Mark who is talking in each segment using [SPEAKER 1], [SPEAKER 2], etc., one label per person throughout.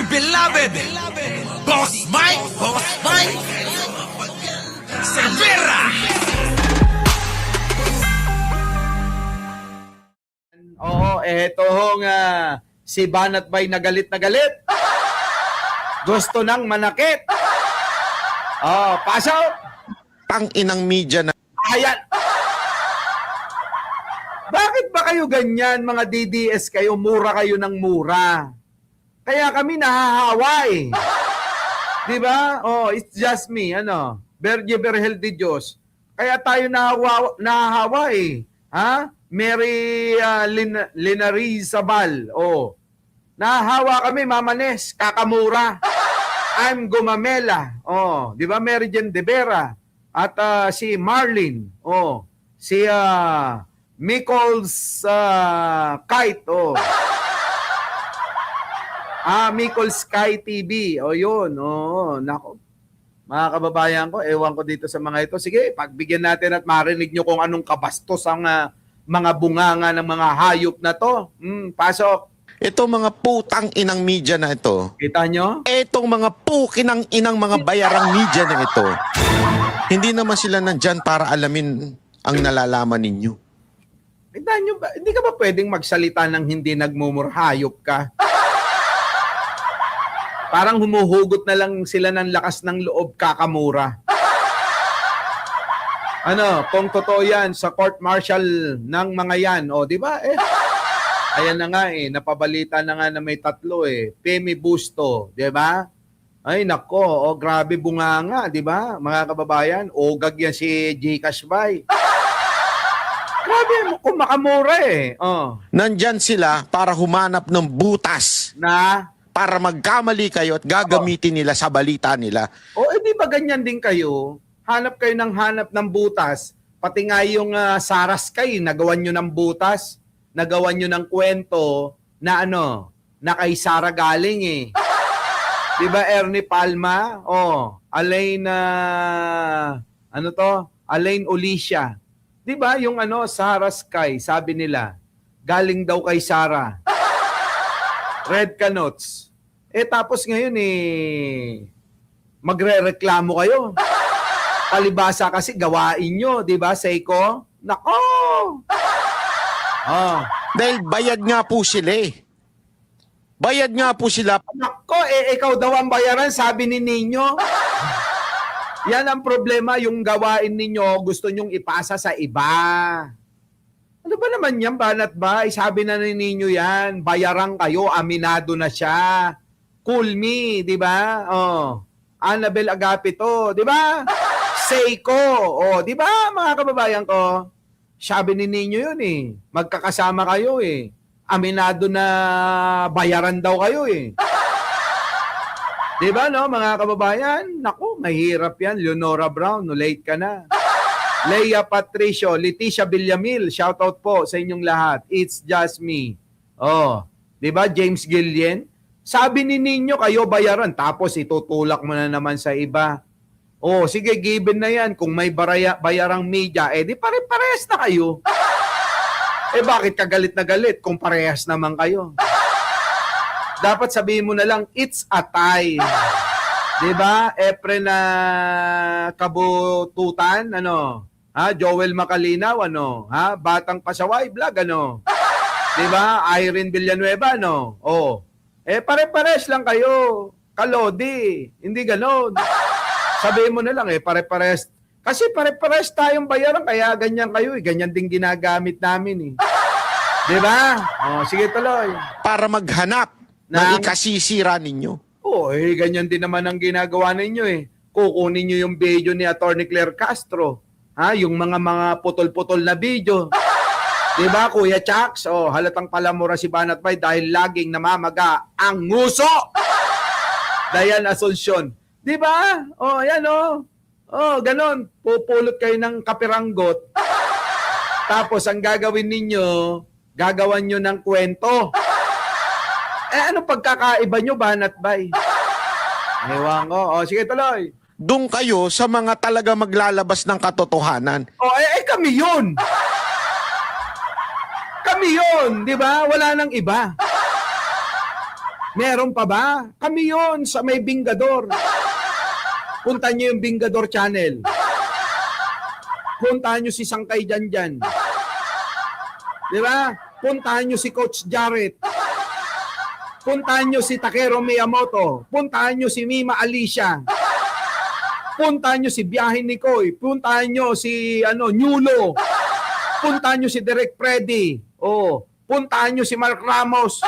[SPEAKER 1] beloved Boss Mike Cervera.
[SPEAKER 2] Oo, eto hong si Banat Bay na galit na galit. Gusto nang manakit. Oh, pasok!
[SPEAKER 3] Tang inang media na
[SPEAKER 2] Ayan! Bakit ba kayo ganyan, mga DDS kayo? Mura kayo ng mura. Kaya kami nahahawa eh. Di ba? Oh, it's just me, ano? Berge Berhel de Dios. Kaya tayo nahahawa eh. Ha? Mary Linarizabal. Oh. Nahahawa kami, Mama Nes, kakamura. I'm Gumamela. Oh, di ba? Mary Jen De Vera. At si Marlene. Oh. Si Michael's Kite. Oh. Michael's Sky TV. O yun. Oh, nako. Mga kababayan ko, ewan ko dito sa mga ito. Sige, pagbigyan natin at marinig nyo kung anong kabastos ang mga bunganga ng mga hayop na to. Pasok.
[SPEAKER 3] ito mga putang inang media na ito.
[SPEAKER 2] Kita nyo?
[SPEAKER 3] Etong mga pukinang inang mga bayarang media na ito. Hindi naman sila nandyan para alamin ang nalalaman ninyo.
[SPEAKER 2] Kita nyo ba? Hindi ka ba pwedeng magsalita ng hindi nagmumurhayop ka? Parang humuhugot na lang sila ng lakas ng loob kakamura. Ano, kung totoo yan sa court martial ng mga yan, o di ba? Ayan na nga napabalita na nga na may tatlo Femi Busto, di ba? Ay nako, grabe bunganga, di ba? Mga kababayan, ogag yan si Gcash Bay. Grabe, kung makamura
[SPEAKER 3] Nandyan sila para humanap ng butas.
[SPEAKER 2] Na?
[SPEAKER 3] Para magkamali kayo at gagamitin nila sa balita nila.
[SPEAKER 2] Di ba ganyan din kayo? Hanap kayo ng hanap ng butas. Pati nga yung Saraskay, nagawan nyo ng butas. Nagawan nyo ng kwento na na kay Sara galing Di ba Ernie Palma? Alain, Alain Olicia. Di ba yung Saraskay, sabi nila, galing daw kay Sara. Red Canots. Tapos ngayon magrereklamo kayo. Palibasa kasi gawain nyo, di ba, Seiko? Nako!
[SPEAKER 3] Dahil bayad nga po sila Bayad nga po sila.
[SPEAKER 2] Nako, ikaw daw ang bayaran, sabi ni Ninyo. Yan ang problema, yung gawain ninyo, gusto nyong ipasa sa iba. Ano ba naman yan, Banat Bay? Sabi na ni Ninyo yan, bayaran kayo, aminado na siya. Cool me, di ba? Annabel Agapito, di ba? Seiko, di ba mga kababayan ko? Sabi ni Ninyo yun magkakasama kayo Aminado na bayaran daw kayo Di ba no mga kababayan? Naku, mahirap yan. Leonora Brown, late ka na. Leia Patricio, Leticia Villamil, shoutout po sa inyong lahat. It's just me. Di ba James Gillian? Sabi ni Ninyo kayo bayaran tapos itutulak mo na naman sa iba. Sige, given na yan. Kung may bayarang media, di pare-parehas na kayo. Bakit ka galit na galit kung parehas naman kayo? Dapat sabihin mo na lang, it's a tie. Diba? Epre na kabututan, Joel Macalinaw, Batang Pasaway Vlog, Diba? Irene Villanueva, pare-pares lang kayo. Kalodi. Hindi ganon. Sabihin mo na lang, pare-pares. Kasi pare-pares tayong bayaran, kaya ganyan kayo Ganyan din ginagamit namin Diba? Sige tuloy.
[SPEAKER 3] Para maghanap na ikasisira ninyo.
[SPEAKER 2] Ganyan din naman ang ginagawa ninyo Kukunin nyo yung video ni Atty. Claire Castro. Yung mga putol-putol na video. Diba, Kuya Chax? Halatang palamura si Banat Bay dahil laging namamaga ang nguso. Dayan Asuncion. Diba? Yan ganon. Pupulot kayo ng kapiranggot. Tapos ang gagawin ninyo, gagawan nyo ng kwento. Ano pagkakaiba nyo, Banat Bay? Ewan ko. Sige, tuloy.
[SPEAKER 3] Doon kayo sa mga talaga maglalabas ng katotohanan.
[SPEAKER 2] Kami yun. Kami yun, di ba? Wala nang iba. Meron pa ba? Kami yon sa may Bingador. Puntahan nyo yung Bingador Channel. Puntahan nyo si Sangkay Janjan. Di ba? Puntahan nyo si Coach Jarrett. Puntahan nyo si Takero Miyamoto. Puntahan nyo si Mima Alicia. Puntahan nyo si Biyahe Nikoy. Puntahan nyo si Nyulo. Puntahan nyo si Direk Freddy. Oh, puntahan nyo si Mark Ramos.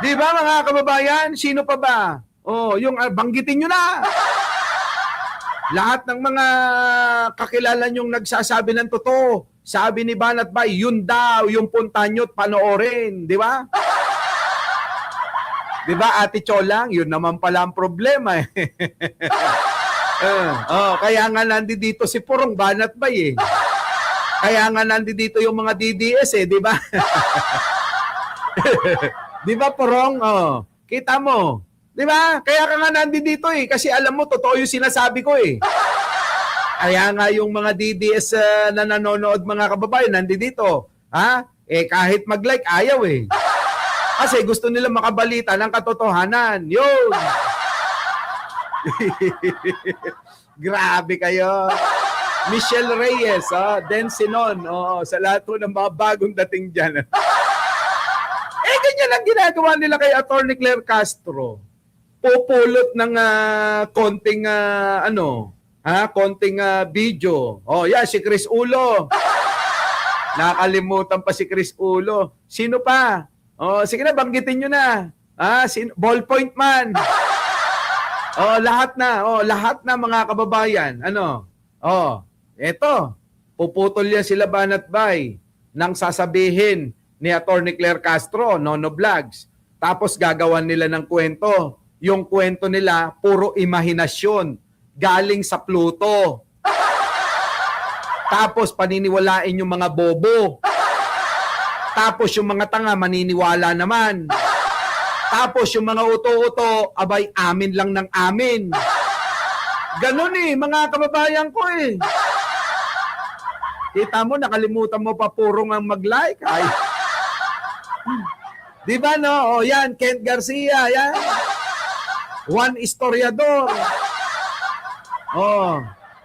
[SPEAKER 2] Di ba mga kababayan? Sino pa ba? Oh, yung banggitin nyo na. Lahat ng mga kakilala nyong nagsasabi ng totoo. Sabi ni Banat Bay, yun daw yung puntahan nyo at panoorin. Di ba? Di ba, Ate Cholang? Yun naman pala ang problema eh. Kaya nga nandito si Purong Banat Bay eh. Kaya nga nandito yung mga DDS eh, di ba? Di ba, Purong? Oh, kita mo. Di ba? Kaya ka nga nandito eh. Kasi alam mo, totoo yung sinasabi ko eh. Kaya nga yung mga DDS na nanonood mga kababayan, nandito. Ha? Eh kahit mag-like, ayaw eh. Kasi gusto nila makabalita ng katotohanan. Yun. Grabe kayo. Michelle Reyes, Densinon, sa lahat po ng mga bagong dating dyan. Ganyan ang ginagawa nila kay Attorney Claire Castro. Pupulot ng konting konting video. Oh, yeah, si Chris Ulo. Nakalimutan pa si Chris Ulo. Sino pa? Oh, sige na, banggitin nyo na. Ballpoint Man. Oh, lahat na mga kababayan. Eto. Puputol yan sila Banat Bay nang sasabihin ni Attorney Claire Castro, Nono Vlogs. Tapos gagawan nila ng kwento. Yung kwento nila, puro imahinasyon. Galing sa Pluto. Tapos paniniwalain yung mga bobo. Tapos yung mga tanga maniniwala naman. Tapos yung mga uto-uto, abay amin lang ng amin. Ganon eh, mga kababayan ko eh. Kita mo, nakalimutan mo pa purong ang mag-like. Ay. Di ba no? O yan, Kent Garcia, yan. Juan Historiador. Oh.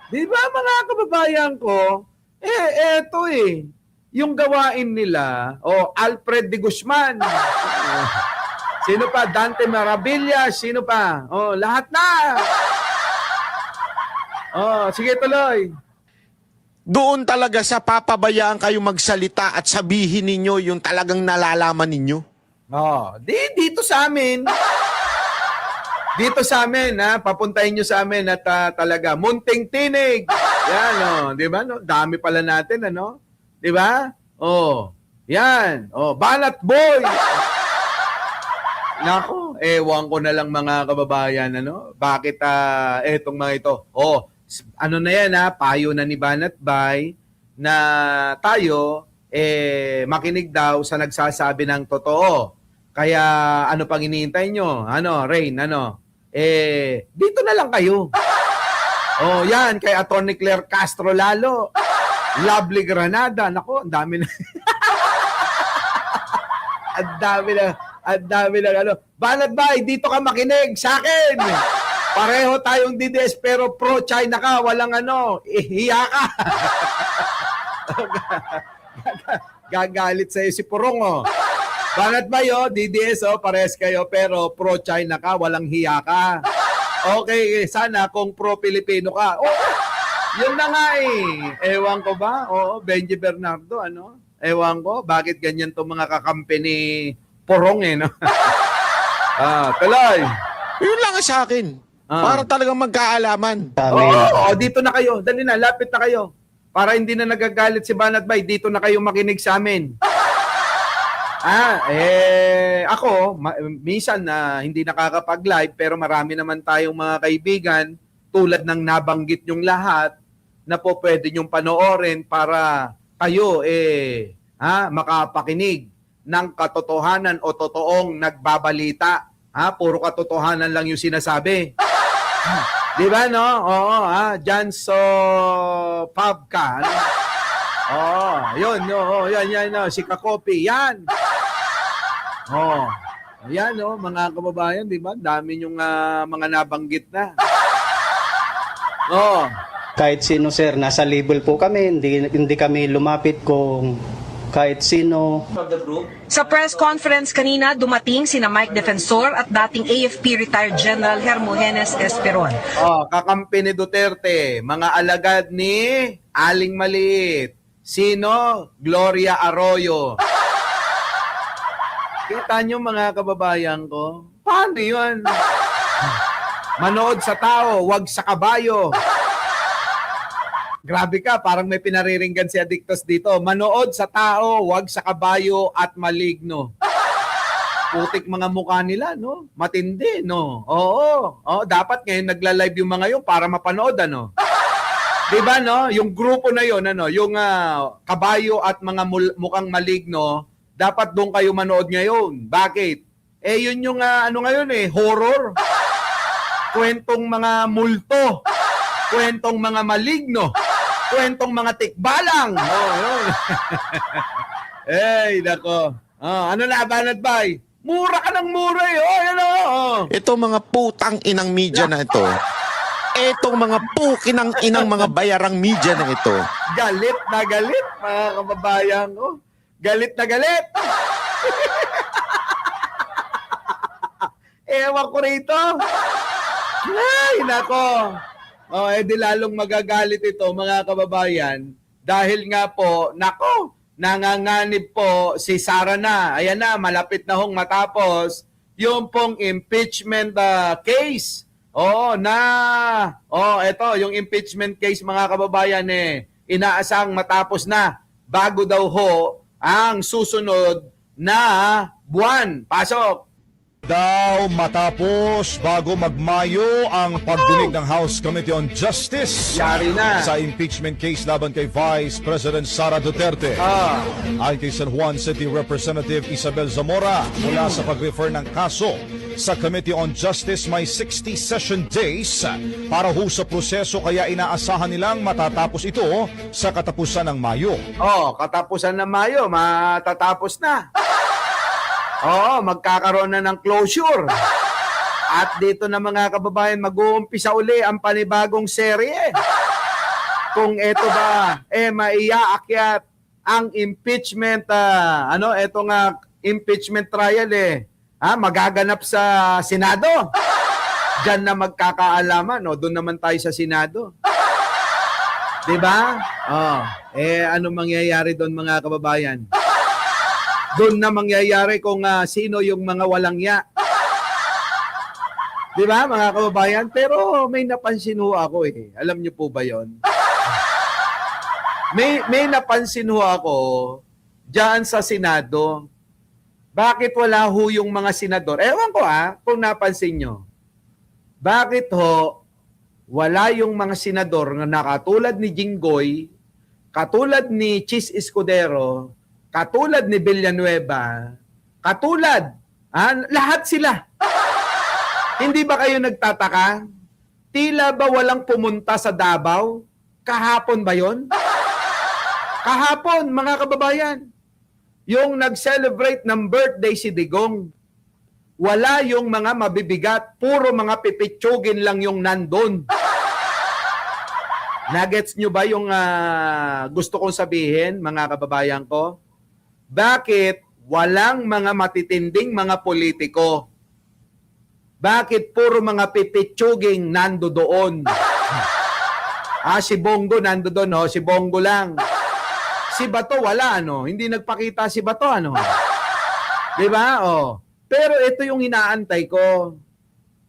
[SPEAKER 2] Di ba mga kababayan ko? Eto eh. Yung gawain nila, Alfred de Guzman. Sino pa? Dante Maravilla. Sino pa? Lahat na. Sige tuloy.
[SPEAKER 3] Doon talaga sa papabayaan kayo magsalita at sabihin ninyo yung talagang nalalaman ninyo?
[SPEAKER 2] Dito sa amin. Dito sa amin, papuntahin nyo sa amin at talaga, Munting Tinig. Yan, di ba? No? Dami pala natin, ano? Di ba? Yan. Banat Boy. Nako, ewan ko na lang mga kababayan, ano? Bakit etong mga ito? Ano na yan, payo na ni Banat Bay na tayo, makinig daw sa nagsasabi ng totoo. Kaya ano pang iniintay nyo? Rain, dito na lang kayo. Yan, kay Attorney Claire Castro lalo. Lovely Granada. Nako, ang dami na. ang dami na. Banat Bay, dito ka makinig sa akin. Pareho tayong DDS pero pro-China ka. Walang hiya ka. Gagalit sa'yo si Purong, Banat Bay, DDS, pares kayo, pero pro-China ka, walang hiya ka. Okay, sana kung pro-Pilipino ka. Yun na nga eh. Ewan ko ba? Benji Bernardo, Ewan ko, bakit ganyan itong mga kakampi ni Purong, no? Tuloy.
[SPEAKER 3] Yun lang sa akin. Para talagang magkaalaman.
[SPEAKER 2] Dito na kayo. Dali na, lapit na kayo. Para hindi na nagagalit si Banat Bay, dito na kayo makinig sa amin. Ako, minsan hindi nakakapag-live pero marami naman tayong mga kaibigan tulad ng nabanggit yung lahat na po pwede nyong panoorin para kayo makapakinig ng katotohanan o totoong nagbabalita. Puro katotohanan lang yung sinasabi. Di ba, no? Dyan so Pabka. Yun, yan, si Kakopi, yan. Ayan, oh, mga kababayan, di ba? Dami yung mga nabanggit na. Oh,
[SPEAKER 4] Kahit sino sir, nasa label po kami, hindi kami lumapit kung kahit sino.
[SPEAKER 5] Sa press conference kanina, dumating sina Mike Defensor at dating AFP retired General Hermogenes Esperon.
[SPEAKER 2] oh, kakampi ni Duterte, mga alagad ni Aling Maliit. Sino? Gloria Arroyo. Kita nyo mga kababayan ko? Paano yun? Manood sa tao, wag sa kabayo. Grabe ka, parang may pinariringgan si Adictos dito. Manood sa tao, wag sa kabayo at maligno. Putik mga mukha nila, no? Matindi, no? Oo. Dapat ngayon nagla-live yung mga yun para mapanood, ano? Diba, no? Yung grupo na yun, ano? Yung kabayo at mga mukhang maligno, dapat doon kayo manood ngayon. Bakit? Yun yung ano ngayon horror. Kwentong mga multo. Kwentong mga maligno. Kwentong mga tikbalang. Yun. Nako. Ano na, Banat Bay? Mura ka ng mura yan
[SPEAKER 3] Ito mga putang inang media na ito. Etong mga pukinang inang mga bayarang media na ito.
[SPEAKER 2] Galit na galit, mga kababayan ko. Galit na galit. Ewan ko rito. Ay, nako. Di lalong magagalit ito, mga kababayan. Dahil nga po, nako, nanganganib po si Sara na. Ayan na, malapit na hong matapos yung pong impeachment case. Ito, yung impeachment case, mga kababayan, inaasang matapos na bago daw ho ang susunod na buwan. Pasok!
[SPEAKER 6] Daw matapos bago magmayo ang pagdinig ng House Committee on Justice
[SPEAKER 2] Yari na.
[SPEAKER 6] sa impeachment case laban kay Vice President Sara Duterte. Ayon kay San Juan City Representative Isabel Zamora, mula sa pag-refer ng kaso sa Committee on Justice, may 60 session days para ho sa proseso, kaya inaasahan nilang matatapos ito sa katapusan ng Mayo.
[SPEAKER 2] Katapusan ng Mayo, matatapos na. Magkakaroon na ng closure. At dito na, mga kababayan, mag-uumpisa uli ang panibagong serye. Kung ito ba, maiyaakyat ang impeachment, impeachment trial, magaganap sa Senado. Diyan na magkakaalaman, doon naman tayo sa Senado. Diba? Ano mangyayari doon, mga kababayan? Doon na mangyayari kung sino yung mga walang ya. Di ba, mga kababayan? Pero may napansin ho ako Alam niyo po ba yon? May napansin ho ako diyan sa Senado. Bakit wala ho yung mga senador? Ewan ko kung napansin nyo. Bakit ho wala yung mga senador na nakatulad ni Jinggoy, katulad ni Chis Escudero, katulad ni Villanueva, lahat sila. Hindi ba kayo nagtataka? Tila ba walang pumunta sa Davao? Kahapon ba yon? Kahapon, mga kababayan. Yung nag-celebrate ng birthday si Digong. Wala yung mga mabibigat, puro mga pipitsugin lang yung nandun. Nuggets nyo ba yung gusto kong sabihin, mga kababayan ko? Bakit walang mga matitinding mga politiko? Bakit puro mga pipitsuging nando doon? Si Bongo nando doon, si Bongo lang. Si Bato wala, Hindi nagpakita si Bato, Di ba? Pero ito yung inaantay ko.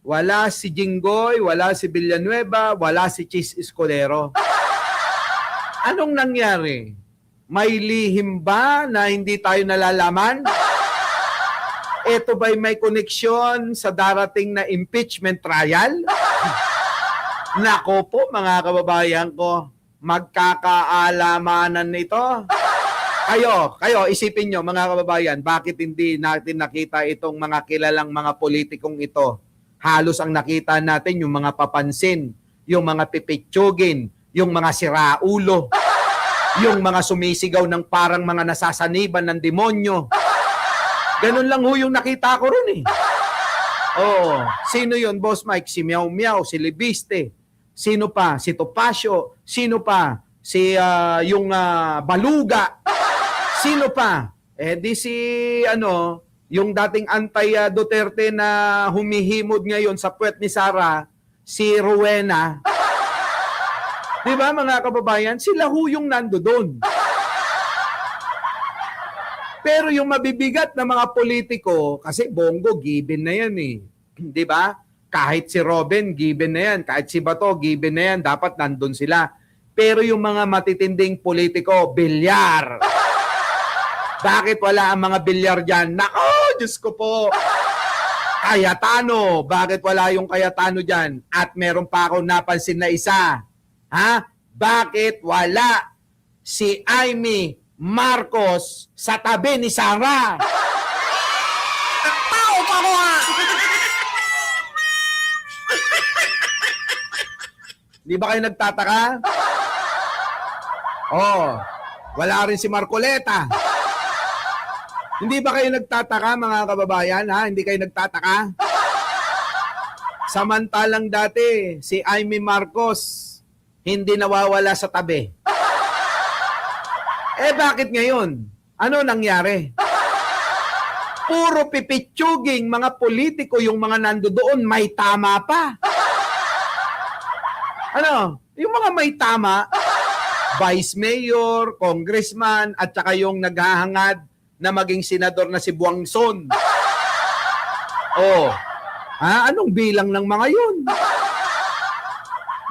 [SPEAKER 2] Wala si Jinggoy, wala si Villanueva, wala si Chis Escudero. Anong nangyari? May lihim ba na hindi tayo nalalaman? Ito ba'y may koneksyon sa darating na impeachment trial? Nako po, mga kababayan ko, magkakaalamanan nito. Kayo, isipin nyo, mga kababayan, bakit hindi natin nakita itong mga kilalang mga politikong ito? Halos ang nakita natin yung mga papansin, yung mga pipitsugin, yung mga siraulo, yung mga sumisigaw ng parang mga nasasaniban ng demonyo. Ganun lang ho yung nakita ko ron eh. Oh, sino yon, Boss Mike? Si Meow Meow, si Libiste. Sino pa? Si Topacio. Sino pa? Si yung Baluga. Sino pa? Eh di si yung dating anti-Duterte na humihimod ngayon sa puwet ni Sara, si Rowena. 'Di ba mga kababayan? Sila ho yung nando doon. Pero yung mabibigat na mga politiko, kasi Bongo, given na yan eh. Di ba? Kahit si Robin, given na yan. Kahit si Bato, given na yan. Dapat nandun sila. Pero yung mga matitinding politiko, bilyar. Bakit wala ang mga bilyar dyan? Nako, Diyos ko po. Cayetano. Bakit wala yung Cayetano dyan? At meron pa akong napansin na isa. Ha? Bakit wala si Amy Marcos sa tabi ni Sara? Tao pa ko ha! Di ba kayo nagtataka? Oh, wala rin si Marcoleta. Hindi ba kayo nagtataka mga kababayan ha? Hindi kayo nagtataka? Samantalang dati si Amy Marcos hindi nawawala sa tabi. Eh bakit ngayon? Ano nangyari? Puro pipitsuging mga politiko yung mga nando doon, may tama pa. Ano? Yung mga may tama, vice mayor, congressman, at saka yung naghahangad na maging senador na si Buangson. Oh, anong bilang ng mga yun?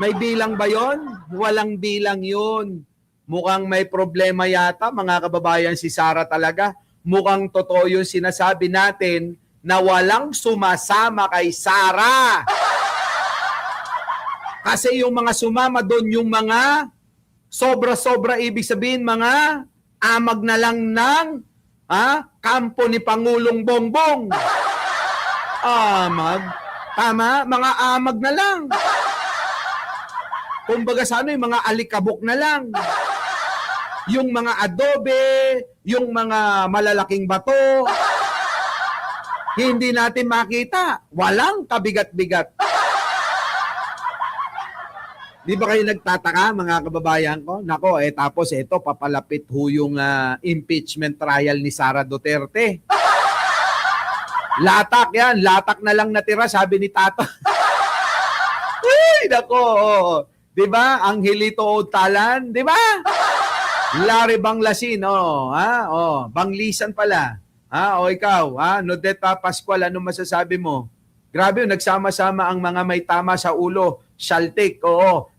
[SPEAKER 2] May bilang ba yun? Walang bilang yun. Mukhang may problema yata, mga kababayan, si Sara talaga. Mukhang totoo yung sinasabi natin na walang sumasama kay Sara. Kasi yung mga sumama doon, yung mga sobra-sobra, ibig sabihin mga amag na lang ng kampo ni Pangulong Bongbong. Amag? Tama? Mga amag na lang. Kumbaga sa yung mga alikabok na lang. Yung mga adobe, yung mga malalaking bato, hindi natin makita. Walang kabigat-bigat. Di ba kayo nagtataka, mga kababayan ko? Nako, tapos ito, papalapit ho yung impeachment trial ni Sara Duterte. Latak yan. Latak na lang natira, sabi ni Tata. Ay, nako. Di ba? Ang hilito o talan. Di ba? Larry Banglasin, Banglisan pala. Ikaw, Nodeta Pascual, ano masasabi mo? Grabe, nagsama-sama ang mga may tama sa ulo. Shaltik,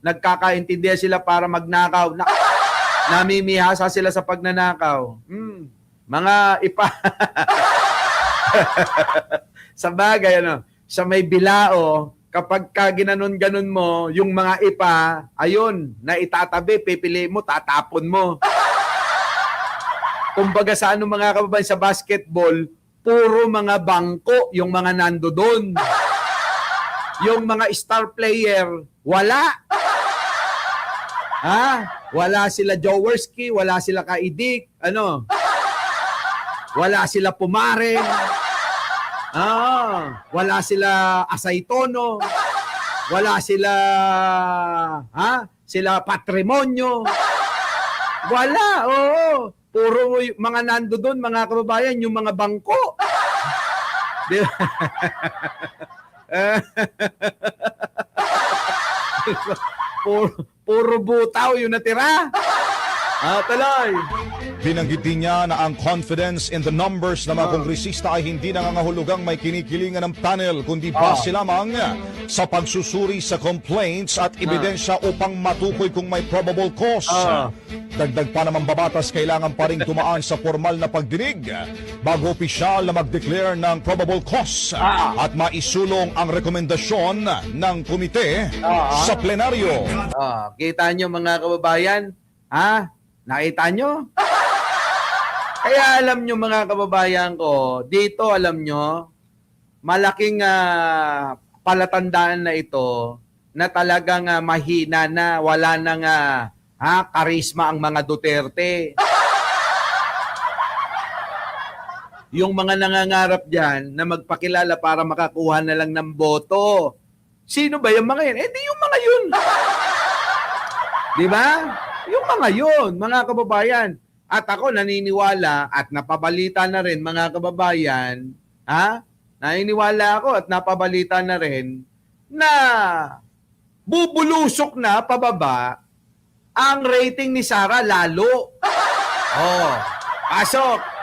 [SPEAKER 2] nagkakaintindihan sila para magnakaw. Namimihasa sila sa pagnanakaw. Mga ipa. Sa bagay, sa may bilao, kapag ka ginanon-ganon mo, yung mga ipa, ayun, na itatabi, pipili mo, tatapon mo. Kumbaga sa mga kababayan sa basketball, puro mga bangko yung mga nando doon. Yung mga star player, wala. Wala sila Jaworski, wala sila Kaidik, wala sila Pumaren. Wala sila Asaytono, wala sila sila Patrimonio. Wala, puro mga nando doon, mga kababayan, yung mga bangko. puro butaw yung natira. Tuloy.
[SPEAKER 6] Binanggit din niya na ang confidence in the numbers ng mga kongresista ay hindi nangangahulugang may kinikilingan ng panel, kundi base lamang sa pagsusuri sa complaints at ebidensya upang matukoy kung may probable cause. Dagdag pa naman babatas, kailangan pa rin tumaan sa formal na pagdinig bago opisyal na mag-declare ng probable cause at maisulong ang rekomendasyon ng komite sa plenaryo.
[SPEAKER 2] Kita nyo mga kababayan? Nakita nyo? Kaya alam nyo mga kababayan ko, dito alam nyo, malaking palatandaan na ito na talagang mahina na, wala nang karisma ang mga Duterte. yung mga nangangarap dyan na magpakilala para makakuha na lang ng boto. Sino ba yung mga yun? Eh, di yung mga yun. Di ba? Yung mga yun, mga kababayan. At ako naniniwala at napabalita na rin, mga kababayan, naniniwala ako at napabalita na rin na bubulusok na pababa ang rating ni Sara lalo. Oh, pasok.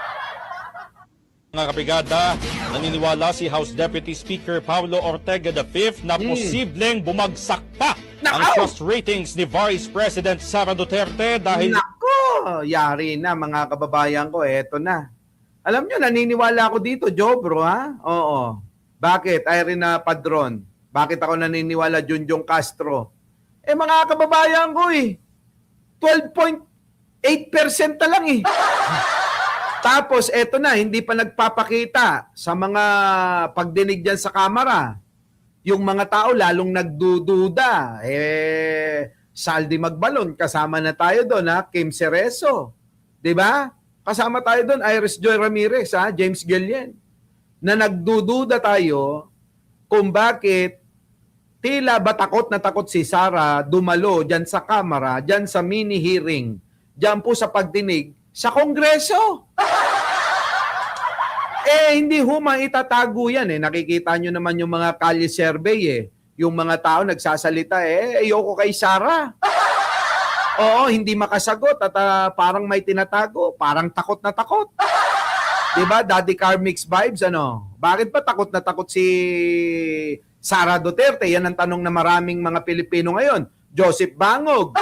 [SPEAKER 7] Mga kabrigada, naniniwala si House Deputy Speaker Paulo Ortega V na posibleng bumagsak pa ang trust ratings ni Vice President Sara Duterte dahil...
[SPEAKER 2] Nako, yari na mga kababayan ko, eto na. Alam nyo, naniniwala ako dito, Jobro, ha? Oo. Bakit? Irene Padron. Bakit ako naniniwala, Junjong Castro? Eh, mga kababayan ko, 12.8% na lang, Tapos, eto na, hindi pa nagpapakita sa mga pagdinig dyan sa kamera. Yung mga tao lalong nagdududa. Saldi Magbalon, kasama na tayo doon, Kim Cerezo. Diba? Kasama tayo doon, Iris Joy Ramirez, James Guillen. Na nagdududa tayo kung bakit tila ba takot na takot si Sara dumalo dyan sa kamera, dyan sa mini hearing, dyan po sa pagdinig sa Kongreso. Hindi ho maitatago yan. Nakikita nyo naman yung mga kalye survey. Yung mga tao nagsasalita, ayoko kay Sara. Oo, hindi makasagot at parang may tinatago. Parang takot na takot. Diba? Daddy Car Mix vibes, ano? Bakit ba takot na takot si Sara Duterte? Yan ang tanong na maraming mga Pilipino ngayon. Joseph Bangog.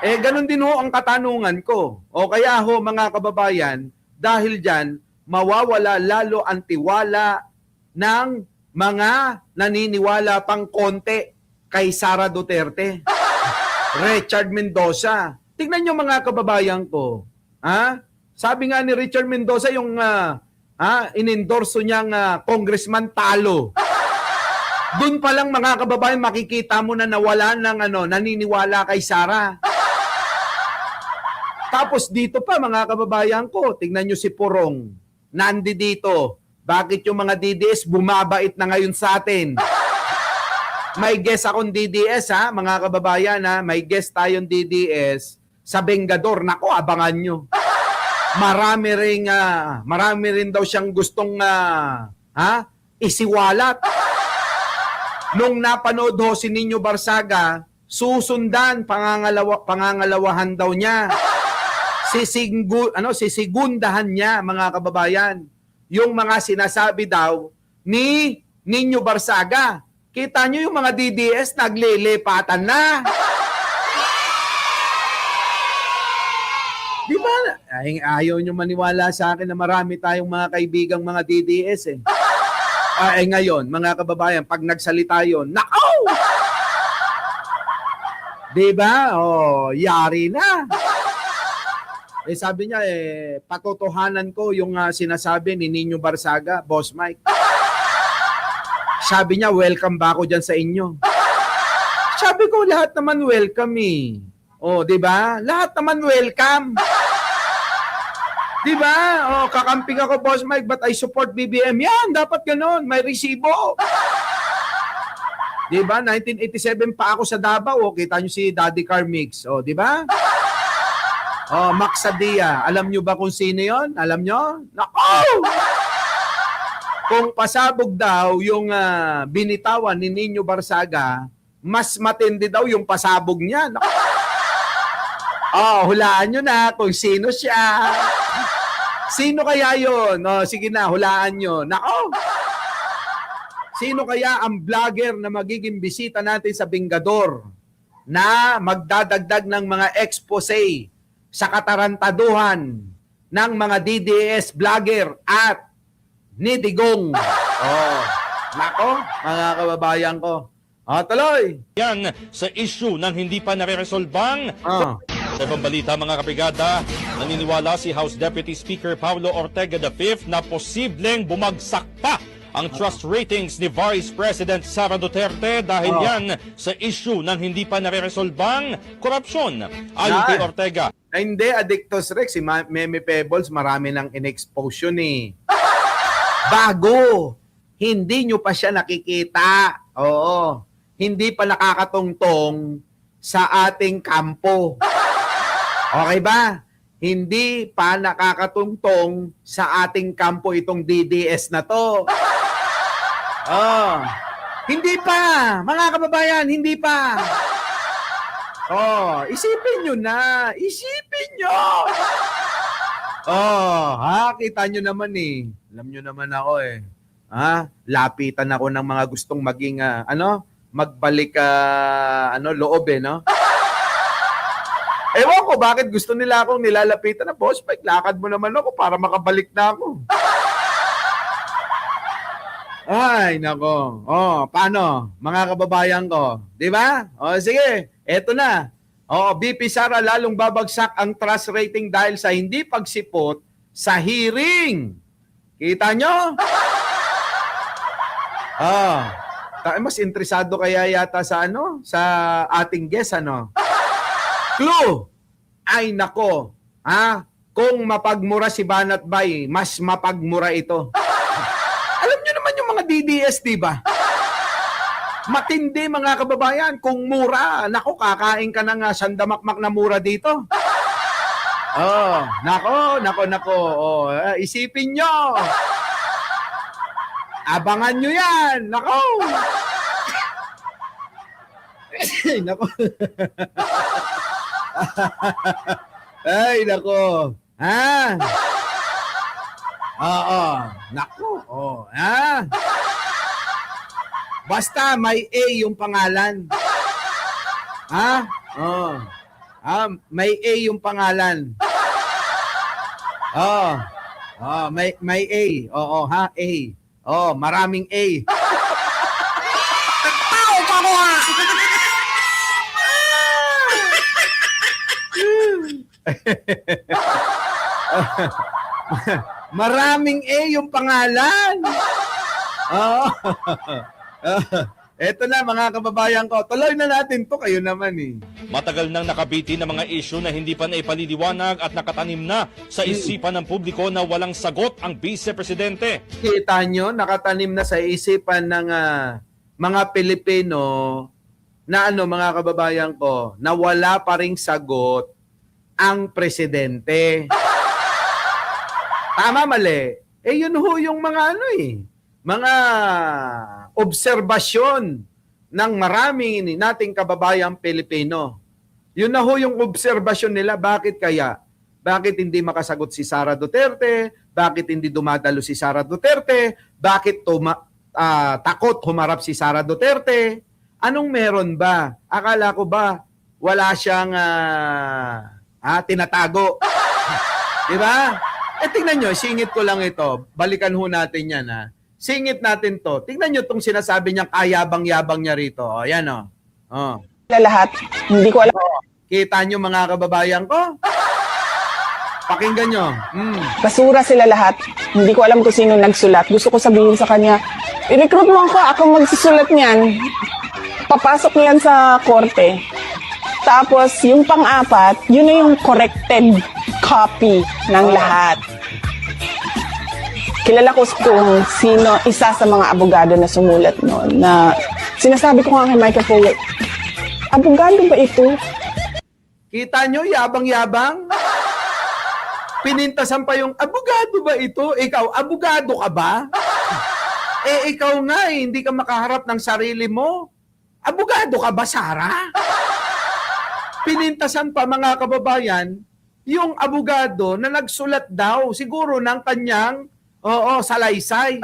[SPEAKER 2] Ganun din ho ang katanungan ko. O kaya ho, mga kababayan, dahil dyan, mawawala lalo ang tiwala ng mga naniniwala pang konti kay Sara Duterte. Richard Mendoza. Tingnan nyo mga kababayan ko. Sabi nga ni Richard Mendoza, yung inendorso niyang congressman talo. Doon pa lang mga kababayan, makikita mo na nawala ng naniniwala kay Sara. Tapos dito pa mga kababayan ko, tingnan nyo si Purong. Nandi dito. Bakit yung mga DDS bumabait na ngayon sa atin? May guest akong DDS mga kababayan May guest tayong DDS sa Bengador. Nako, abangan nyo. Marami rin daw siyang gustong isiwalat. Nung napanood ho si Nino Barsaga, susundan, pangangalawahan daw niya. Sisegundahan niya, mga kababayan, yung mga sinasabi daw ni Nino Barsaga. Kita nyo yung mga DDS naglilipatan na. Di ba? Ayaw nyo maniwala sa akin na marami tayong mga kaibigang mga DDS ngayon, mga kababayan, pag nagsalita yun, nakaw! Di ba? Yari na. Sabi niya, patotohanan ko yung sinasabi ni Nino Barsaga, Boss Mike. Sabi niya, welcome ba ako dyan sa inyo? Sabi ko, lahat naman welcome di ba? Lahat naman welcome. Di ba? Kakamping ako, Boss Mike, but I support BBM. Yan, dapat ganun. May resibo. Di ba? 1987 pa ako sa Davao. Kita nyo si Daddy Car Mix. Di ba? Max Sadia. Alam nyo ba kung sino yon? Alam nyo? Nako! Kung pasabog daw yung binitawan ni Nino Barsaga, mas matindi daw yung pasabog niya. Nako! Hulaan nyo na kung sino siya. Sino kaya yon? Sige na, hulaan nyo. Nako! Sino kaya ang vlogger na magiging bisita natin sa Bengador na magdadagdag ng mga expose sa katarantaduhan ng mga DDS vlogger at ni Digong? Nako, mga kababayan ko. Tuloy!
[SPEAKER 7] Yan sa issue ng hindi pa nare-resolbang. Sa ibang balita, mga kabrigada, naniniwala si House Deputy Speaker Paulo Ortega V na posibleng bumagsak pa ang trust ratings ni Vice President Sara Duterte dahil yan sa issue ng hindi pa nare-resolbang korupsyon. Ayon kay Ortega,
[SPEAKER 2] Ay, hindi, Addictus Rex, si Meme Pebbles, marami nang in-expose yun eh. Bago, hindi nyo pa siya nakikita. Oo, hindi pa nakakatungtong sa ating kampo. Okay ba? Hindi pa nakakatungtong sa ating kampo itong DDS na to. Oh, hindi pa, mga kababayan, hindi pa. Oh, isipin nyo na. Isipin nyo. Oh, kita nyo naman eh. Alam nyo naman ako eh. Lapitan ako ng mga gustong maging, magbalik, loob eh, no? Ewan ko, bakit gusto nila akong nilalapitan na, boss, lakad mo naman ako para makabalik na ako. Ay, nako. Oh, paano? Mga kababayan ko. Di ba? Oh, sige. Eto na. Oh, BP Sara, lalong babagsak ang trust rating dahil sa hindi pagsipot sa hearing. Kita nyo? Mas interesado kaya yata sa sa ating guest, Clue. Ay, nako. Kung mapagmura si Banat Bay, mas mapagmura ito. Alam nyo naman yung mga DDS, di ba? Matindi, mga kababayan. Kung mura, nako, kakain ka ng sandamakmak na mura dito. Oh, nako. Oh, isipin nyo. Abangan nyo yan. Nako. Nako. Ay, nako. Oo. Nako. Basta may A yung pangalan. May A yung pangalan. May A. Oo, A. Maraming A. Tao pa ko ha! Maraming A yung pangalan. Eto na, mga kababayan ko. Tuloy na natin to, kayo naman eh.
[SPEAKER 7] matagal nang nakabiti ng mga issue na hindi pa naipaliliwanag at nakatanim na sa isipan ng publiko na walang sagot ang Vice Presidente.
[SPEAKER 2] Kita nyo, nakatanim na sa isipan ng mga Pilipino na mga kababayan ko, na wala pa ring sagot ang Presidente. Tama, mali. Yun ho yung mga mga obserbasyon ng marami nating kababayang Pilipino. Yun na ho yung obserbasyon nila. Bakit kaya? Bakit hindi makasagot si Sara Duterte? Bakit hindi dumadalo si Sara Duterte? Bakit takot humarap si Sara Duterte? Anong meron ba? Akala ko ba wala siyang tinatago? Diba? Tingnan nyo, singit ko lang ito. Balikan ho natin yan. Singit natin to. Tingnan nyo itong sinasabi niyang kayabang-yabang niya rito. Yan
[SPEAKER 8] Lahat, hindi ko alam.
[SPEAKER 2] Kita nyo mga kababayan ko? Pakinggan nyo.
[SPEAKER 8] Basura sila lahat. Hindi ko alam kung sino nagsulat. Gusto ko sabihin sa kanya, i-recruit mo ako magsusulat niyan. Papasok niyan sa korte. Tapos, yung pang-apat, yun na yung corrected copy ng lahat. Kilala ko kung sino, isa sa mga abogado na sumulat noon, na sinasabi ko nga kay Michael Powell, abogado ba ito?
[SPEAKER 2] Kita nyo, yabang-yabang? Pinintasan pa yung, abogado ba ito? Ikaw, abogado ka ba? Ikaw nga hindi ka makaharap ng sarili mo. Abogado ka ba, Sara? Pinintasan pa, mga kababayan, yung abogado na nagsulat daw, siguro ng kanyang, salaysay.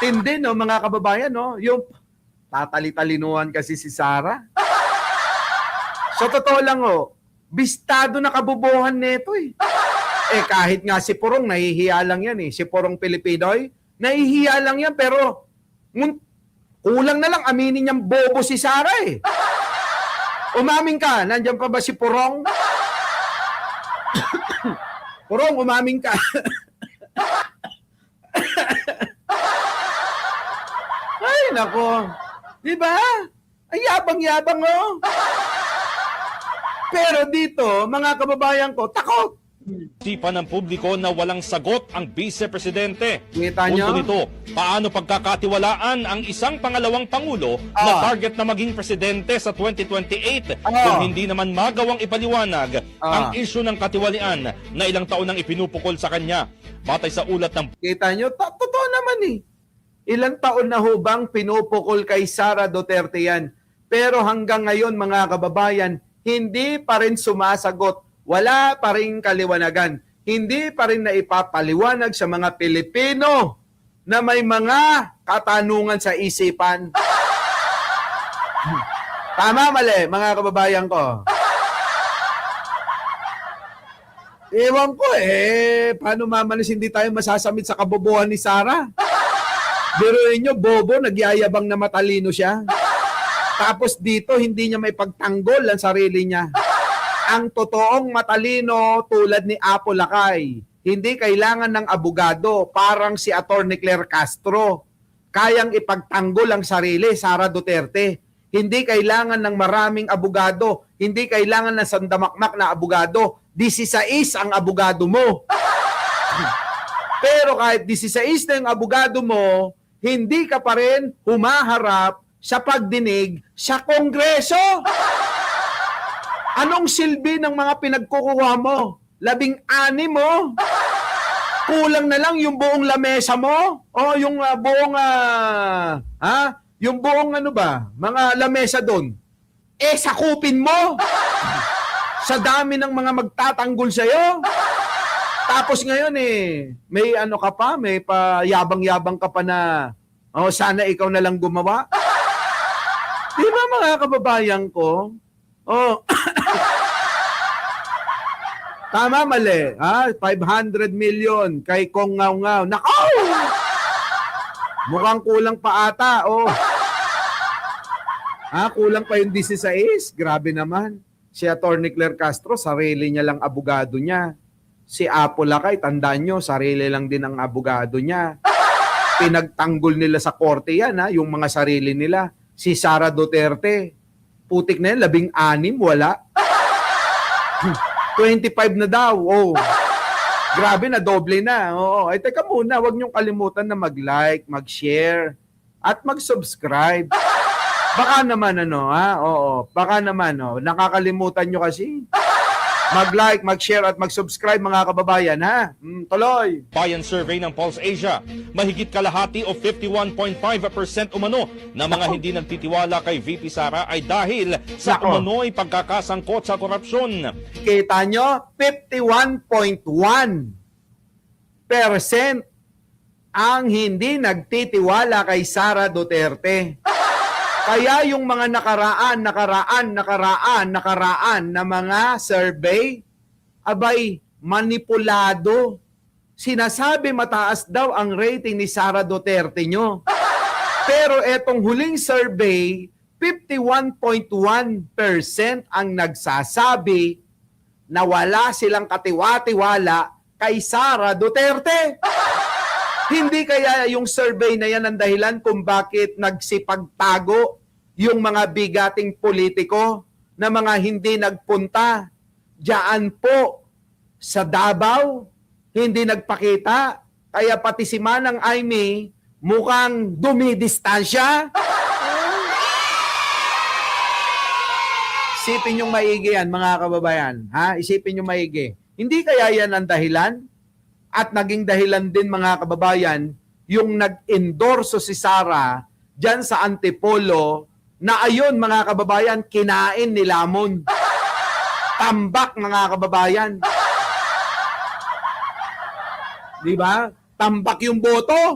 [SPEAKER 2] Tindi, mga kababayan, yung tatali-talinuhan kasi si Sara. So, totoo lang, bistado na kabubuhan nito eh. Kahit nga si Purong, nahihiya lang yan eh. Si Purong Pilipinoy, nahihiya lang yan, pero kulang na lang aminin niyang bobo si Sara eh. Umamin ka, nandiyan pa ba si Purong? Purong, umamin ka. nako. Di ba? Ang yabang-yabang, oh. Pero dito, mga kababayan ko, takot.
[SPEAKER 7] Sipan ng publiko na walang sagot ang Vice-Presidente.
[SPEAKER 2] Kita
[SPEAKER 7] Punto
[SPEAKER 2] nyo?
[SPEAKER 7] nito, paano pagkakatiwalaan ang isang pangalawang Pangulo na target na maging presidente sa 2028 kung hindi naman magawang ipaliwanag ang isyu ng katiwalian na ilang taon nang ipinupukol sa kanya. Batay sa ulat ng
[SPEAKER 2] Kita nyo? Totoo naman eh. Ilang taon na hubang pinupukol kay Sara Duterte yan. Pero hanggang ngayon, mga kababayan, hindi pa rin sumasagot. Wala pa rin kaliwanagan. Hindi pa rin naipapaliwanag sa mga Pilipino na may mga katanungan sa isipan. Tama, mali, mga kababayan ko. Ewan ko paano mamalis hindi tayo masasamit sa kabobohan ni Sara? Biruin nyo, bobo, nagyayabang na matalino siya. Tapos dito, hindi niya may pagtanggol ang sarili niya. Ang totoong matalino tulad ni Apo Lakay, hindi kailangan ng abogado, parang si Atty. Claire Castro. Kayang ipagtanggol ang sarili, Sara Duterte. Hindi kailangan ng maraming abogado, hindi kailangan ng sandamakmak na abogado. 16 ang abogado mo. Pero kahit 16 na yung abogado mo, hindi ka pa rin humaharap sa pagdinig sa Kongreso. Anong silbi ng mga pinagkukuha mo? 16 mo? Kulang na lang yung buong lamesa mo? O yung buong, yung buong ano ba? Mga lamesa doon. Sakupin mo? Sa dami ng mga magtatanggol sa'yo? Tapos ngayon may ano ka pa? May payabang-yabang ka pa na, sana ikaw na lang gumawa? Di ba mga kababayan ko? Tama, mali. 500 million kay Kong Ngaw-Ngaw. Nakaw! Mukhang kulang pa ata. Kulang pa yung 16. Grabe naman. Si Atty. Claire Castro, sarili niya lang abogado niya. Si Apo Lakay, tandaan nyo, sarili lang din ang abogado niya. Pinagtanggol nila sa korte yan, yung mga sarili nila. Si Sara Duterte, putik na yan, 16, wala. 25 na daw. Grabe na, doble na. Ay, teka muna, huwag niyong kalimutan na mag-like, mag-share, at mag-subscribe. Baka naman, baka naman, nakakalimutan niyo kasi. Mag-like, mag-share, at mag-subscribe, mga kababayan, ha? Tuloy!
[SPEAKER 7] Bayan Survey ng Pulse Asia, mahigit kalahati o 51.5% umano na mga hindi nagtitiwala kay VP Sara ay dahil sa umano'y pagkakasangkot sa korupsyon.
[SPEAKER 2] Kita nyo, 51.1% ang hindi nagtitiwala kay Sara Duterte. Kaya yung mga nakaraan na mga survey, abay, manipulado. Sinasabi mataas daw ang rating ni Sara Duterte nyo. Pero etong huling survey, 51.1% ang nagsasabi na wala silang katiwa-tiwala kay Sara Duterte. Hindi kaya yung survey na yan ang dahilan kung bakit nagsipagtago yung mga bigating politiko na mga hindi nagpunta diyan po sa Davao, hindi nagpakita, kaya pati si Manang Aimee mukhang dumidistansya. Isipin yung maigi yan, mga kababayan. Isipin yung maigi. Hindi kaya yan ang dahilan? At naging dahilan din, mga kababayan, yung nag-endorso si Sara dyan sa Antipolo na ayon, mga kababayan, kinain ni Lamon. Tambak, mga kababayan. Di ba? Tambak yung boto.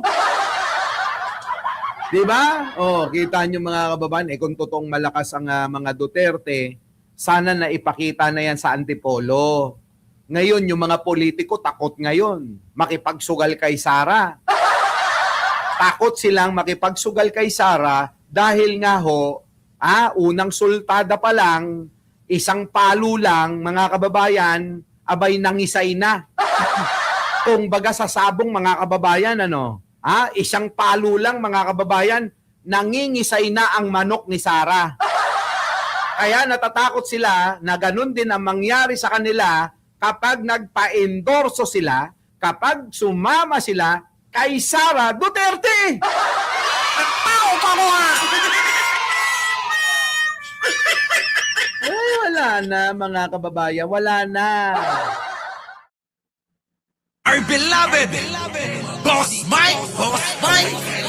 [SPEAKER 2] Di ba? Kita nyo, mga kababayan, kung totoong malakas ang mga Duterte, sana na ipakita na yan sa Antipolo. Ngayon, yung mga politiko takot ngayon makipagsugal kay Sara. Takot silang makipagsugal kay Sara dahil nga unang sultada pa lang, isang palo lang, mga kababayan, abay nangisay na. Kung baga sa sabong, mga kababayan, isang palo lang, mga kababayan, nangingisay na ang manok ni Sara. Kaya natatakot sila na ganun din ang mangyari sa kanila kapag nagpa-endorso sila, kapag sumama sila kay Sara Duterte. Tao pa ko ha! Ay, wala na mga kababayan, wala na.
[SPEAKER 1] Our beloved Boss Mike